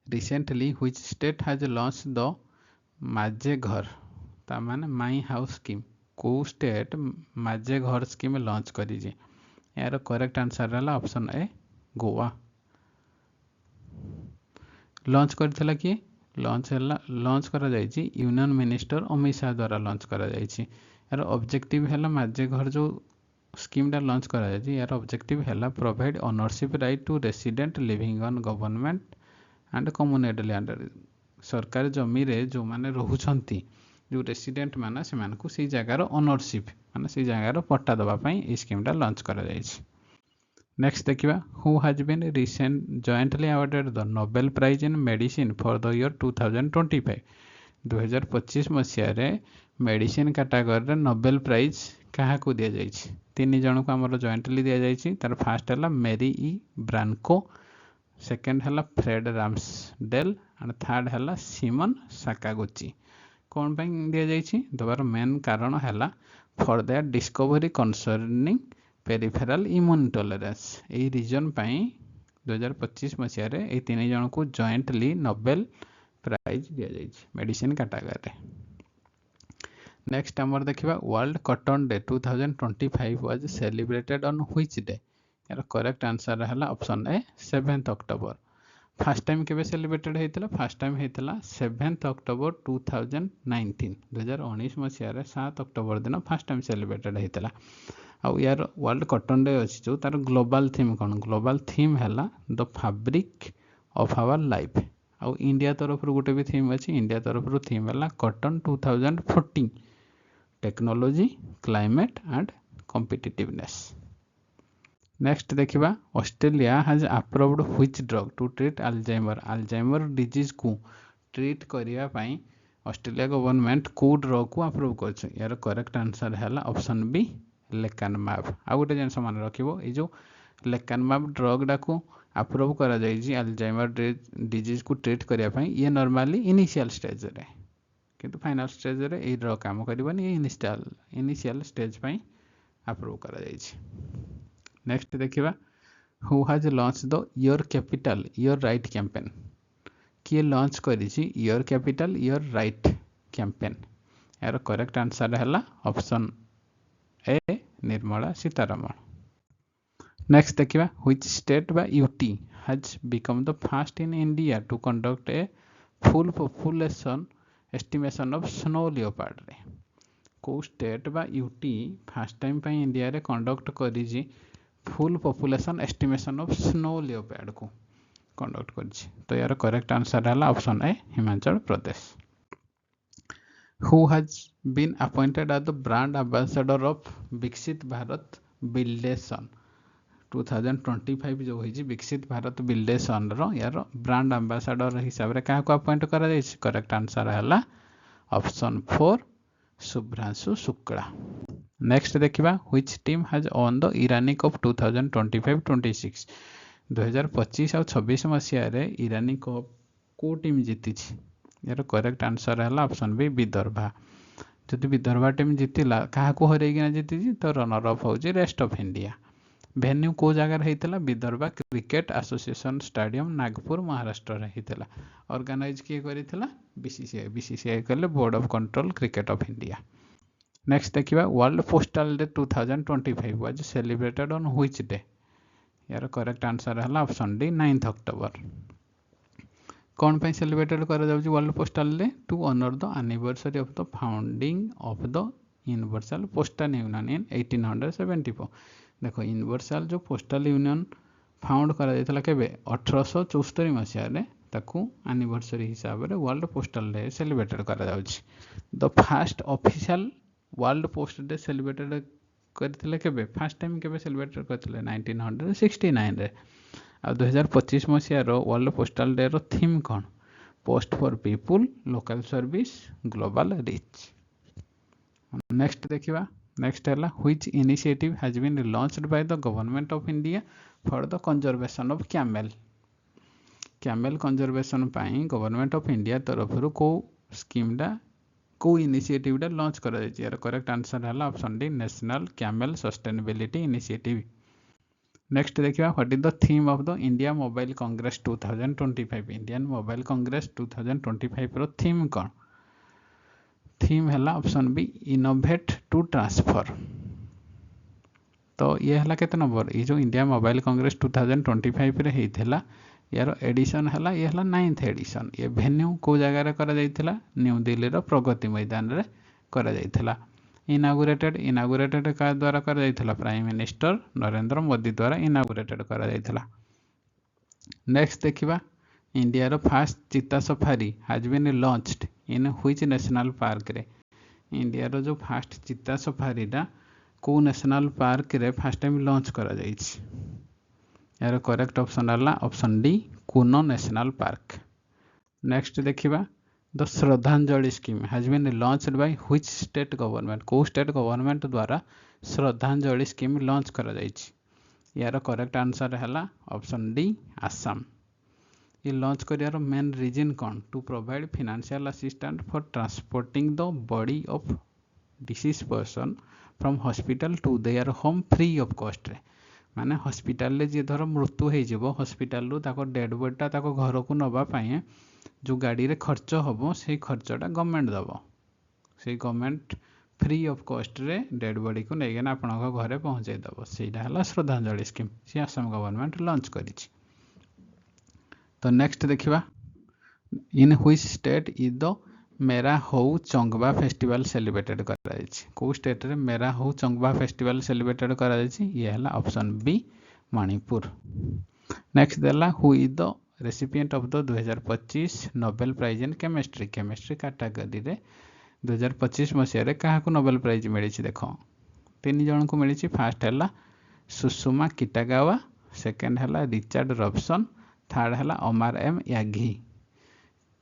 recently which state has launch the माझे घर ता माने माई हाउस स्कीम। को स्टेट माझे घर स्कीम लॉन्च करी जे। यार करेक्ट आंसर है ऑप्शन ए गोवा। लॉन्च करथिला कि लॉन्च करा जायछि यूनियन मिनिस्टर अमित शाह द्वारा लॉन्च करा जायछि। यार ऑब्जेक्टिव है माझे घर जो स्कीम डा लॉन्च करा जायछि। यार ऑब्जेक्टिव है provide ownership right to resident living on government and community land. सरकारी जमी रे जो माने रहउछंती जो रेसिडेंट माने से मानकु से जगार ओनरशिप माने से जगार पट्टा दबा पई ई स्कीम डा लॉन्च करा जायछि। नेक्स्ट देखिबा who has been recent jointly awarded the Nobel prize in medicine for the year 2025। 2025 मसीह रे मेडिसिन कैटेगरी नोबेल प्राइज क्या दिया जायछि। तीन जन को आमर जॉइंटली दिया जायछि। तार फर्स्ट है मेरी ई ब्रांको, सेकंड है फ्रेड रामसडेल एंड थर्ड है सिमन साकागुची। कौन पे दिया जायछि दबार मेन कारण है for their discovery concerning peripheral immune tolerance. यही रीजन पाई 2025 मसीह रे ए तीन जन को जॉइंटली नोबेल प्राइज दिया जायछि मेडिसिन कैटेगरी। नेक्स्ट आमर देखिबा world cotton day 2025 was celebrated on which day. यार करेक्ट आंसर है option A 7 October. First time केबे सेलिब्रेटेड हेतिला फर्स्ट टाइम हेतिला 7 अक्टोबर 2019। 2019 मसीह रे 7 अक्टोबर दिन फर्स्ट टाइम सेलिब्रेटेड हेतिला। आ यार वर्ल्ड कॉटन डे अछि जो तार ग्लोबल थीम कोन ग्लोबल थीम हैला the fabric of our life. आ इंडिया तरफ गोटे भी थीम अछि। इंडिया तरफ थीम हैला cotton 2014 technology climate and competitiveness. Next देखिबा Australia has approved which drug to treat Alzheimer disease को ट्रीट करिया पई ऑस्ट्रेलिया गवर्नमेंट को ड्रग को अप्रूव करछ। यार करेक्ट आंसर है ऑप्शन बी लेकानमाब। आ गोटे जिनस मान रखिबो ए जो लेकानमाब ड्रग डा को अप्रूव करा जायछि अल्जाइमर डिजीज को ट्रीट करिया पई। ये नॉर्मली इनिशियल स्टेज रे किंतु फाइनल स्टेज रे ए ड्रग काम करबनी। ये इनिशियल स्टेज पई अप्रूव करा जायछि। नेक्स्ट देखिबा who has launch the your capital your right campaign. किए लॉन्च करिछि your capital your right campaign. यार करेक्ट आंसर है option A Nirmala Sitharaman. Next देखिबा व्हिच स्टेट बा UT has become the first in India to conduct a full population estimation of snow leopard रे। को state बा UT first time पे India रे conduct करिछि full population estimation of snow leopard को conduct करिछि। तो यार करेक्ट आंसर है option A Himachal Pradesh. Who has been appointed as the brand ambassador of Viksit Bharat बिल्डेशन। 2025 जो होइछि विकसित भारत बिल्डेशन रो यार ब्रांड एम्बेसडर हिसाब रे काहा को अपॉइंट करा जायछि। करेक्ट आंसर है ऑप्शन 4 शुभ्रांशु शुक्ला। नेक्स्ट देखिबा which team has own the Irani cup 2025-26। 2025 और 26 मसीह रे इरानी कप को टीम जीति। यार करेक्ट आंसर है ऑप्शन बी विदर्भा। जदि विदर्भा टीम जीतिला क्या हरैकिना जीति तो रनर अफ हो रेस्ट ऑफ इंडिया। भेन्यू को जगार होता Vidarbha cricket association stadium Nagpur Maharashtra होता। ऑर्गेनाइज किए करिथिला बीसीसीआई कले board of control cricket of India. Next देखिबा world postal day 2025 was celebrated on which day. यार करेक्ट आंसर है ऑप्शन डी 9 अक्टोबर। कौन पे सेलिब्रेटेड करा जाउछि world postal day to honour the anniversary of the founding of the universal postal union in 1874। देखो universal जो postal union found करा जायतला केबे 1874 मसिया ताकू एनिवर्सरी हिसाब रे वर्ल्ड पोस्टल डे सेलिब्रेटेड करा जाउछि। The first official world post day celebrated करथिले केबे फर्स्ट टाइम केबे सेलिब्रेटेड करथिले 1969 रे। आ 2025 मसिया रो वर्ल्ड पोस्टल डे रो थीम कोन post for people local service global reach. Next देखिबा नेक्स्ट है which initiative has been launched by the government of India for the conservation of camel. Camel conservation पाई गवर्नमेंट ऑफ इंडिया तरफ को scheme को initiative launch करा जायछि। यार correct answer है option D national camel sustainability initiative. Next देखिए what is the theme of the India mobile congress 2025। Indian mobile congress 2025 रो थीम कौन थीम है option B innovate to transfer. तो ये है केते नंबर ये जो इंडिया मोबाइल कांग्रेस 2025 रे हेइथिला यार एडिशन है ये है 9th एडिशन। ये वेन्यू को जगह रे करा जायथिला न्यू दिल्ली रो प्रगति मैदान रे करा जायथिला। इनागुरेटेड का द्वारा करा जायथिला प्राइम मिनिस्टर नरेंद्र मोदी द्वारा इनागुरेटेड करा जायथिला। नेक्स्ट देखिबा इंडिया रो first cheetah safari has been launched in which national park रे। इंडिया रो जो फर्स्ट चीता सफारी दा को नेशनल पार्क रे फर्स्ट टाइम लॉन्च करा जायछि। यार करेक्ट ऑप्शन है option D Kuno national park. Next देखिबा the Shraddhanjali scheme has been launched by which state government. को स्टेट गवर्नमेंट द्वारा श्रद्धांजलि स्कीम लॉन्च करा जायछि। यार करेक्ट आंसर है ऑप्शन डी आसाम। ये लॉन्च करियार मेन रीजन कौन to provide financial assistant for transporting the body of disease person from hospital to their home free of cost रे। माने हॉस्पिटल ले जे धर मृत्यु हो जिवो हॉस्पिटल रो ताको डेड बॉडीटा ताको घर को नबा पाए जो गाड़ी रे खर्च हबो से खर्चटा गवर्नमेंट दबो। से गवर्नमेंट फ्री ऑफ कॉस्ट रे डेड बॉडी को नै गना आपन घरे पहुंचाई दबो। सेटा हला श्रद्धांजलि स्कीम से असम गवर्नमेंट लॉन्च करिछि। तो नेक्स्ट देखिबा in which state is the मेरा होउ चंगबा फेस्टिवल सेलिब्रेटेड करा जायछि। को स्टेट रे मेरा होउ चंगबा फेस्टिवल सेलिब्रेटेड करा जायछि। ये हला ऑप्शन बी मणिपुर। नेक्स्ट देला who is the recipient of the 2025 Nobel prize in chemistry. Chemistry category रे 2025 मसिया रे काहा को नोबेल प्राइज मिलिछि देखो तीन जन को मिलिछि। फर्स्ट हला सुषुमा किटागावा सेकंड हला रिचर्ड रॉबसन थर्ड है अमर एम यागी।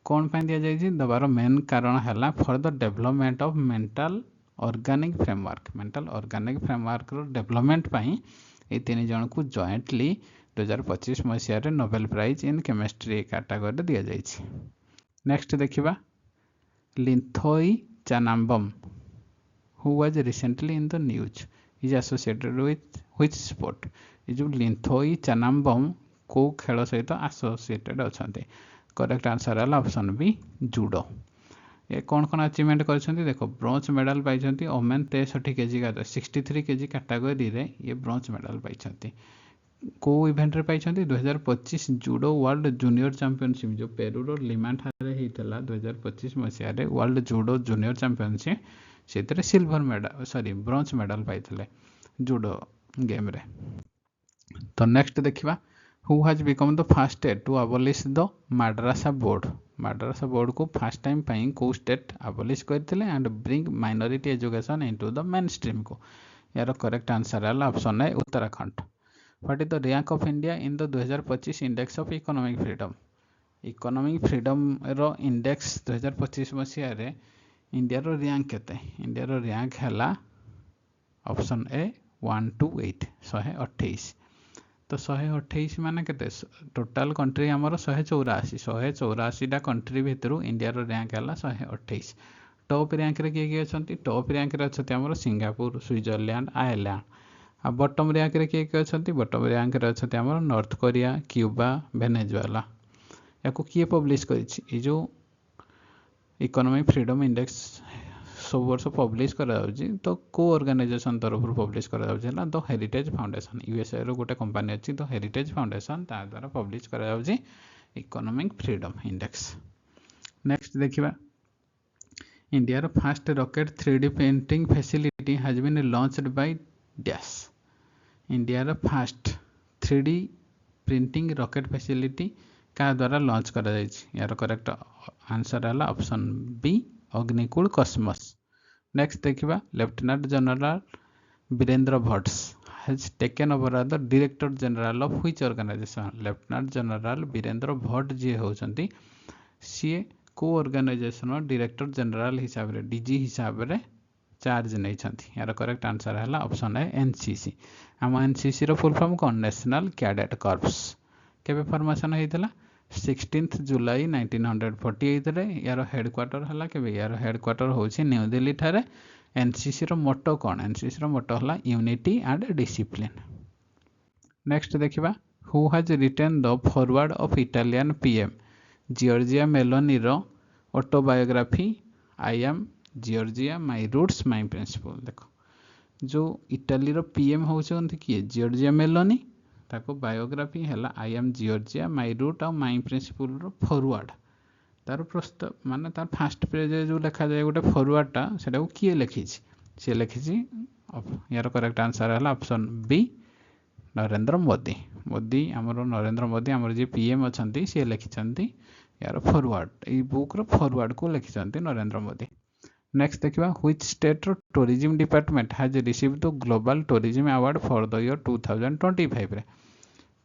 कौन पाई दिया जायछि दबार मेन कारण है for the development of metal organic framework. Metal organic framework रो डेवलपमेंट पाई ए तीन जन को जॉइंटली 2025 मसिया रे Nobel prize in chemistry category दिया जायछि। नेक्स्ट देखिबा Linthoi Chanambam who was recently in the news is associated with which sport. ये जो लिंथोई चानाम्बम को खेल सहित एसोसिएटेड अछंती। करेक्ट आंसर है ऑप्शन बी जूडो। ये कौन कौन अचीवमेंट करछंती देखो ब्रोंज मेडल पाइछंती ओमेन 63 केजी का 63 केजी कैटेगरी रे ये ब्रोंज मेडल पाइछंती। को इवेंट रे पाइछंती 2025 जूडो वर्ल्ड जूनियर चैंपियनशिप जो पेरू रो लिमा ठारे हेइतला 2025 मसिया रे वर्ल्ड जूडो जूनियर चैंपियनशिप सेतरे silver medal sorry bronze medal पाइतले जूडो गेम रे। तो नेक्स्ट देखिबा who has become the first state to abolish the madrasa board। madrasa board को फर्स्ट टाइम पाई को स्टेट abolish करथिले and bring minority education into the main stream को। यार करेक्ट आंसर है ऑप्शन है Uttarakhand. What is the rank of India in the 2025 index of economic freedom. Economic freedom रो index 2025 मसिया रे इंडिया रो रैंक केते। इंडिया रो रैंक हैला ऑप्शन ए 1 to 8 128। तो 128 माने केते टोटल कंट्री हमर 184 कंट्री भितर इंडिया रो रैंक हैला 128। टॉप रैंक रे किए अछंती टॉप रैंक रे अछंती हमर सिंगापुर स्विट्जरलैंड आयरलैंड। आ बॉटम रैंक रे किए अछंती बॉटम रैंक रे अछंती हमर नॉर्थ कोरिया क्यूबा वेनेजुएला। याको किए पब्लिश करिछि ए जो इकोनॉमिक फ्रीडम इंडेक्स सब वर्ष पब्लिश करा जाउछि। तो को ऑर्गेनाइजेशन तरफ पब्लिश करा जाउछि ना द हेरिटेज फाउंडेशन। यूएसए रो गोटे कंपनी अछि द हेरिटेज फाउंडेशन ता द्वारा पब्लिश करा जाउछि इकोनॉमिक फ्रीडम इंडेक्स। नेक्स्ट देखिबा इंडिया रो first rocket 3D printing facility has been launched by dash. India रो first 3D printing rocket facility क्या द्वारा लॉन्च करा जायछि यार करेक्ट आंसर है option B Agnikul Cosmos. Next देखिबा lieutenant general Virendra Bhatt has taken over the director general of which organisation. Lieutenant general Virendra Bhatt ji होउछंती सीए को ऑर्गेनाइजेशन डायरेक्टर जनरल हिसाब रे डीजी हिसाब रे चार्ज नहीं छंती यार करेक्ट आंसर है ऑप्शन है एनसीसी। आम एनसीसी रो फुल फॉर्म कौन नेशनल कैडेट कॉर्प्स केबे फॉर्मेशन हेतिला 16 जुलाई 1948 रे यार हेडक्वार्टर हला केबे यार हेडक्वार्टर होछि न्यू दिल्ली ठारे। एनसीसी रो मोटो कौन एनसीसी रो मोटो हला यूनिटी एंड डिसिप्लिन। नेक्स्ट देखिबा who has written the forward of Italian PM Giorgia Meloni रो autobiography I am Giorgia my roots my principle. देखो जो इटाली रो पीएम होउछंती किए जियोर्जिया मेलोनी ताको बायोग्राफी हैला I am Giorgia my root और my principle रो forward तार प्रस्त माने तार फर्स्ट पेज जो लिखा जाए गोटे फॉरवर्डटा सेटा को किए लिखिछि से लिखिछि यार करेक्ट आंसर है ऑप्शन बी नरेंद्र मोदी। मोदी आमर नरेंद्र मोदी आमर जे पीएम अछंती से लिखिछंती यार फॉरवर्ड ए बुक रो फॉरवर्ड को लिखिछंती नरेंद्र मोदी। नेक्स्ट देखिबा व्हिच स्टेट रो tourism department has received the global tourism award for the year 2025 रे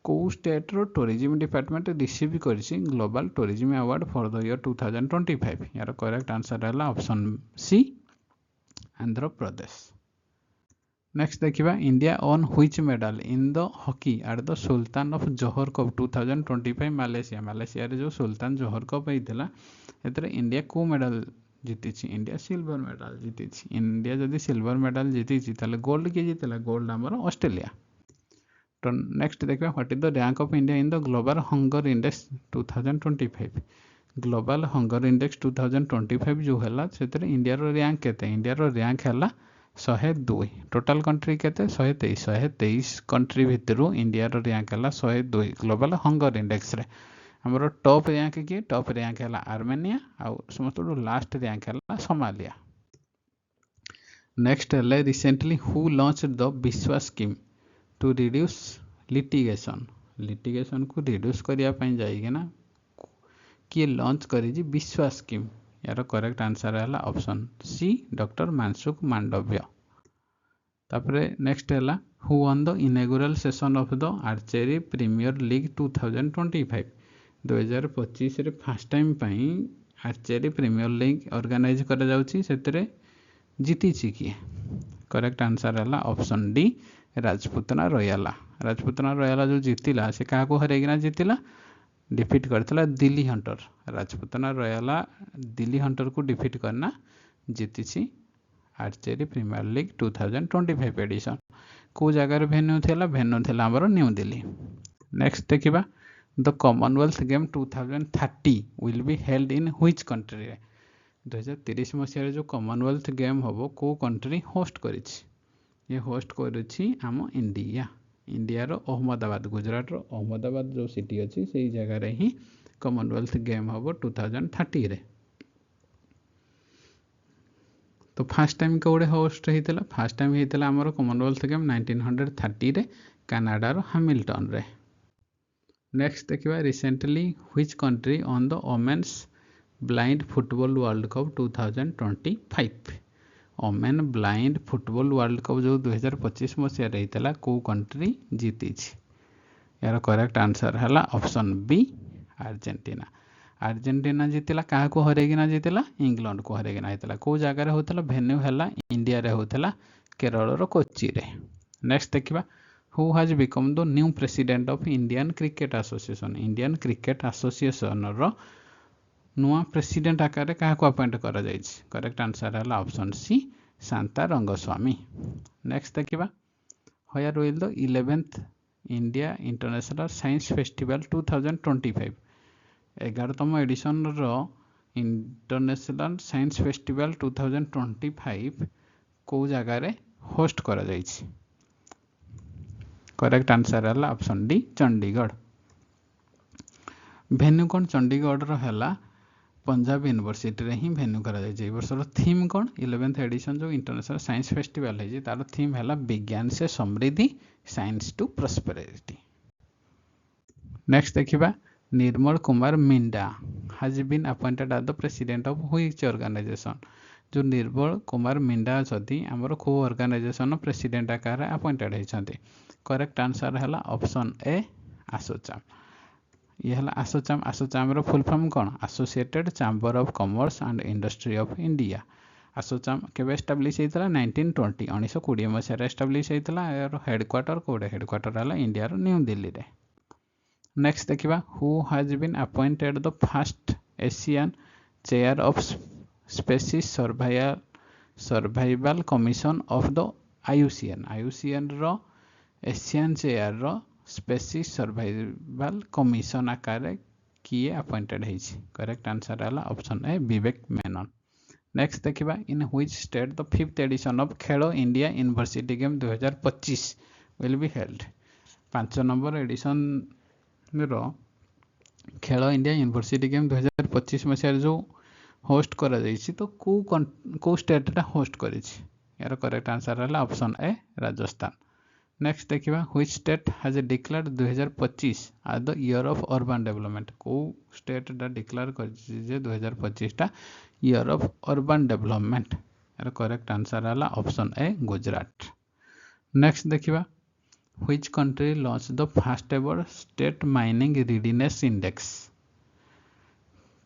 को स्टेट रो टूरिज्म डिपार्टमेंट रिसीव करछि global tourism award for the year 2025 यार करेक्ट आंसर है option C Andhra Pradesh. Next देखिबा India won which medal in the hockey at the Sultan of Johor cup 2025 Malaysia. Malaysia रे जो सुल्तान जोहर cup हेतिला एतरे India को मेडल जीती India silver medal जीती। India जदि silver medal जीती ताले गोल्ड किए जीतला गोल्ड आमर ऑस्ट्रेलिया। तो नेक्स्ट देखिए what is the rank of India in the global hunger index 2025। Global hunger index 2025 जो है से इंडिया रो रैंक केते इंडिया रो रैंक है 102 टोटल कंट्री केते 123 कंट्री भितरु इंडिया रो रैंक है 102 ग्लोबल हंगर इंडेक्स रे। हमरो टॉप रैंक किए टॉप रैंक है आर्मेनिया आउ समस्त लास्ट रैंक है सोमालिया। नेक्स्ट है recently who launch the Vishwas scheme to reduce litigation. Litigation को रिड्यूस करिया पई जाइना किए लॉन्च करी विश्वा स्कीम यार करेक्ट आंसर है option C doctor Mansukh Mandaviya. तापरे नेक्स्ट है who won the inaugural session of the archery premier league 2025। 2025 रे फर्स्ट टाइम पई आर्चरी प्रीमियर लीग ऑर्गेनाइज करा जाउची सेतरे जीतीची किए करेक्ट आंसर है ऑप्शन डी राजपूतना रॉयला। राजपूतना रॉयला जो जीतिला से क्या को हरेगिना जीतिला डिफीट करथिला दिल्ली हंटर। राजपूतना रॉयला दिल्ली हंटर को डिफीट करना जीतीची आर्चरी प्रीमियर लीग 2025 एडिशन। को जगह रे वेन्यू थिला हमर न्यू दिल्ली। नेक्स्ट देखिबा the commonwealth game 2030 will be held in which country. 2030 मसीह जो कॉमनवेल्थ गेम हम को कंट्री होस्ट करिछि ये होस्ट करिछि आम इंडिया। इंडिया रो अहमदाबाद गुजरात रो अहमदाबाद जो सिटी अच्छी से जगह रे ही कॉमनवेल्थ गेम हम 2030 रे। तो फर्स्ट टाइम कौड़े होस्ट होता फर्स्ट टाइम होता आमर कॉमनवेल्थ गेम 1930 रे कनाडा रो हैमिल्टन रे। नेक्स्ट देखिबा recently which country won the women's blind football world cup 2025। Women blind football world cup जो 2025 मसीह रही को कंट्री जीती यार करेक्ट आंसर है ऑप्शन बी अर्जेंटीना। अर्जेंटीना जीतिला क्या को हरेगिना जीतिला इंग्लैंड को हरेगिना होता को जगह होता भेन्यू है इंडिया रे होता केरल रो कोच्चि रे। नेक्स्ट देखिबा who has become the new president of Indian cricket association. Indian cricket association रो नुआ प्रेसिडेंट आकार क्या अपॉइंट करा जायछि करेक्ट आंसर है option C Shanta Rangaswamy. Next देखिबा where will the 11th India international science festival 2025। 11तम एडिशन रो इंटरनेशनल साइंस फेस्टिवल 2025 को जगह रे होस्ट करा जायछि करेक्ट आंसर है ऑप्शन डी चंडीगढ़। भेन्यू कौन चंडीगढ़ रो हैला पंजाब यूनिवर्सिटी रे ही भेन्यू करा जाय। वर्षर थीम कौन 11th एडिशन जो इंटरनेशनल साइंस फेस्टिवल है तार थीम है विज्ञान से समृद्धि साइंस टू प्रॉस्पेरिटी। नेक्स्ट देखिबा Nirmal Kumar Minda has been appointed as the president of which organization। जो निर्मल कुमार मिंडा अछती हमर को ऑर्गेनाइजेशन प्रेसिडेंट आकार अपॉइंटेड होइछंती। करेक्ट आंसर हला ऑप्शन ए आसोचाम। ये हला आसोचाम। आसोचाम रो फुल फॉर्म कोन? Associated chamber of commerce and industry of India. ASSOCHAM केबे एस्टैब्लिश हेतला 1920 1920 मसिया रे एस्टैब्लिश हेतला। यार हेडक्वार्टर कोडे? हेडक्वार्टर हला इंडिया रो न्यू दिल्ली रे। नेक्स्ट देखिबा who has been appointed the first Asian chair of species survival commission of the IUCN। IUCN रो Asian chair रो species survival commission आकार किए अपॉइंटेड हेछि। करेक्ट आंसर हला option A Vivek Menon. Next देखिबा in which state the 5th edition of Khelo India university game 2025 will be held. 5 number edition रो Khelo India university game 2025 मसिया जो host करा जाइछि तो को स्टेट टा होस्ट करिछि। यार करेक्ट आंसर हला ऑप्शन ए राजस्थान। नेक्स्ट देखिबा which state has declared 2025 as the year of urban development. को स्टेट टा डिक्लेयर करिछि जे 2025 टा ईयर ऑफ अर्बन डेवलपमेंट। यार करेक्ट आंसर हला ऑप्शन ए गुजरात। नेक्स्ट देखिबा which country launch the first ever state mining readiness index.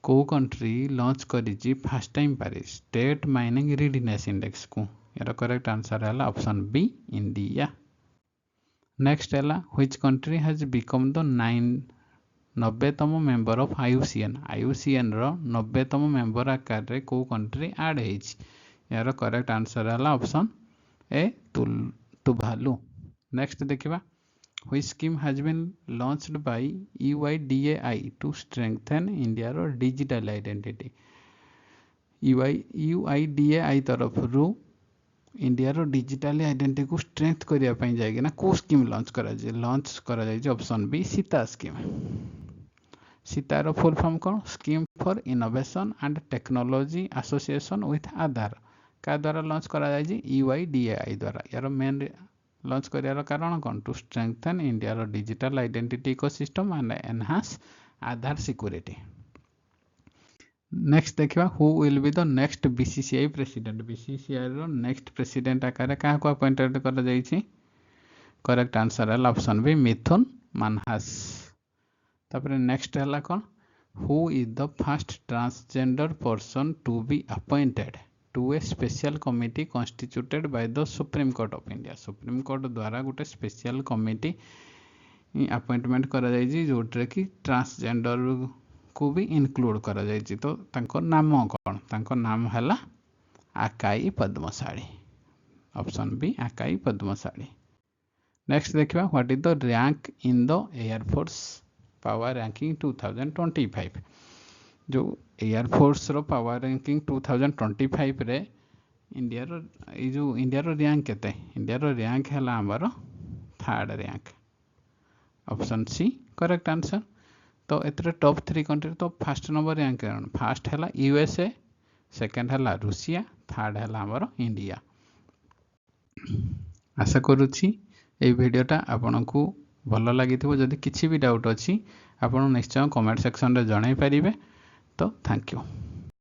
को country launch करिछि फर्स्ट टाइम पारी स्टेट माइनिंग रेडीनेस इंडेक्स को। यार करेक्ट आंसर हला ऑप्शन बी इंडिया। नेक्स्ट हला which country has become the 90तम member of IUCN। IUCN रो 90तम मेंबर आकार रे को कंट्री ऐड हेछि। यार करेक्ट आंसर हला ऑप्शन ए तुभालु। नेक्स्ट देखिबा which scheme has been launched by UIDAI to strengthen India रो डिजिटल आइडेंटिटी। UIDAI तरफ रो इंडिया रो डिजिटल आइडेंटिटी को स्ट्रेंथ करिया पई जायगे ना को स्कीम लॉन्च करा जाय option B SITAA scheme. SITAA रो फुल फॉर्म कोन? Scheme for innovation and technology association with Aadhaar. का द्वारा लॉन्च करा जाय UIDAI द्वारा। यार मेन लॉन्च करियार कारण कोन? टू स्ट्रेंथन इंडिया रो digital identity ecosystem and enhance Aadhaar security. Next देखिबा who will be the next BCCI president. BCCI रो नेक्स्ट प्रेसिडेंट आकार का को अपॉइंटेड करा जायछि। करेक्ट आंसर है ऑप्शन बी मिथुन मानहास। तापरे नेक्स्ट हला कोन? Who is the first transgender person to be appointed to a special committee constituted by the supreme court of India. Supreme court द्वारा गोटे स्पेशल कमिटी अपॉइंटमेंट करा जायछि जोट्रे कि ट्रांसजेंडर को भी इनक्लूड करा जायछि। तो तांको नाम कोन? तांको नाम हला Akkai Padmashali. Option B Akkai Padmashali. Next देखिबा what is the rank in the air force power ranking 2025। जो एयर फोर्स रो पावर रैंकिंग 2025 रे इंडिया रो रैंक केते? इंडिया रो रैंक हला हमर 3rd rank. Option C correct answer. तो एतरे टॉप 3 कंट्री तो फर्स्ट नंबर रैंक फर्स्ट हला USA, सेकंड हला रूसिया, थर्ड हला हमर इंडिया। आशा करूछि ए वीडियोटा आपनकु भल लागिथिबो। जदि किछि भी डाउट अछि आपण निश्चय कमेंट सेक्शन रे जणाई परिबे। तो थैंक यू।